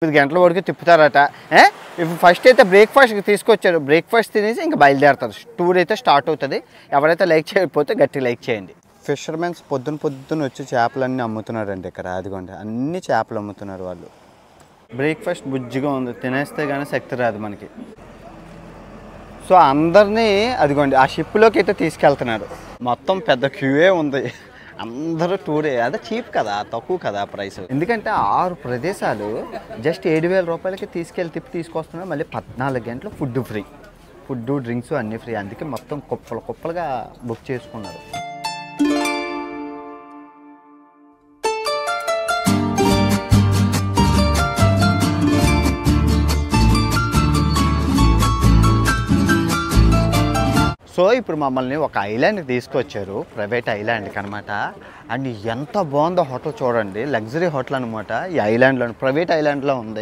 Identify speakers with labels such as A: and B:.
A: 8 గంటల వరకు తిప్పుతారట. ఇప్పుడు ఫస్ట్ అయితే బ్రేక్ఫాస్ట్కి తీసుకొచ్చారు. బ్రేక్ఫాస్ట్ తినేసి ఇంకా బయలుదేరుతారు. టూర్ అయితే స్టార్ట్ అవుతుంది. ఎవరైతే లైక్ చేయకపోతే గట్టి లైక్ చేయండి. ఫిషర్మెన్స్ పొద్దున వచ్చి చేపలన్నీ అమ్ముతున్నారండి ఇక్కడ. అదిగోండి అన్ని చేపలు అమ్ముతున్నారు వాళ్ళు. బ్రేక్ఫాస్ట్ బుజ్జిగా ఉంది, తినేస్తే కానీ శక్తి రాదు మనకి. సో అందరినీ అదిగోండి ఆ షిప్లోకి అయితే తీసుకెళ్తున్నారు. మొత్తం పెద్ద క్యూఏ ఉంది. అందరూ టూరే. అదే చీప్ కదా, తక్కువ కదా ప్రైస్. ఎందుకంటే 6 ప్రదేశాలు జస్ట్ 7,000 రూపాయలకి తీసుకొస్తున్నారు. మళ్ళీ 14 గంటలు ఫుడ్ ఫ్రీ, ఫుడ్ డ్రింక్స్ అన్నీ ఫ్రీ. అందుకే మొత్తం కుప్పలుగా బుక్ చేసుకున్నారు. సో ఇప్పుడు మమ్మల్ని ఒక ఐలాండ్కి తీసుకొచ్చారు, ప్రైవేట్ ఐలాండ్కి అనమాట. అండ్ ఎంత బాగుందో హోటల్ చూడండి, లగ్జరీ హోటల్ అనమాట. ఈ ఐలాండ్లో ప్రైవేట్ ఐలాండ్లో ఉంది.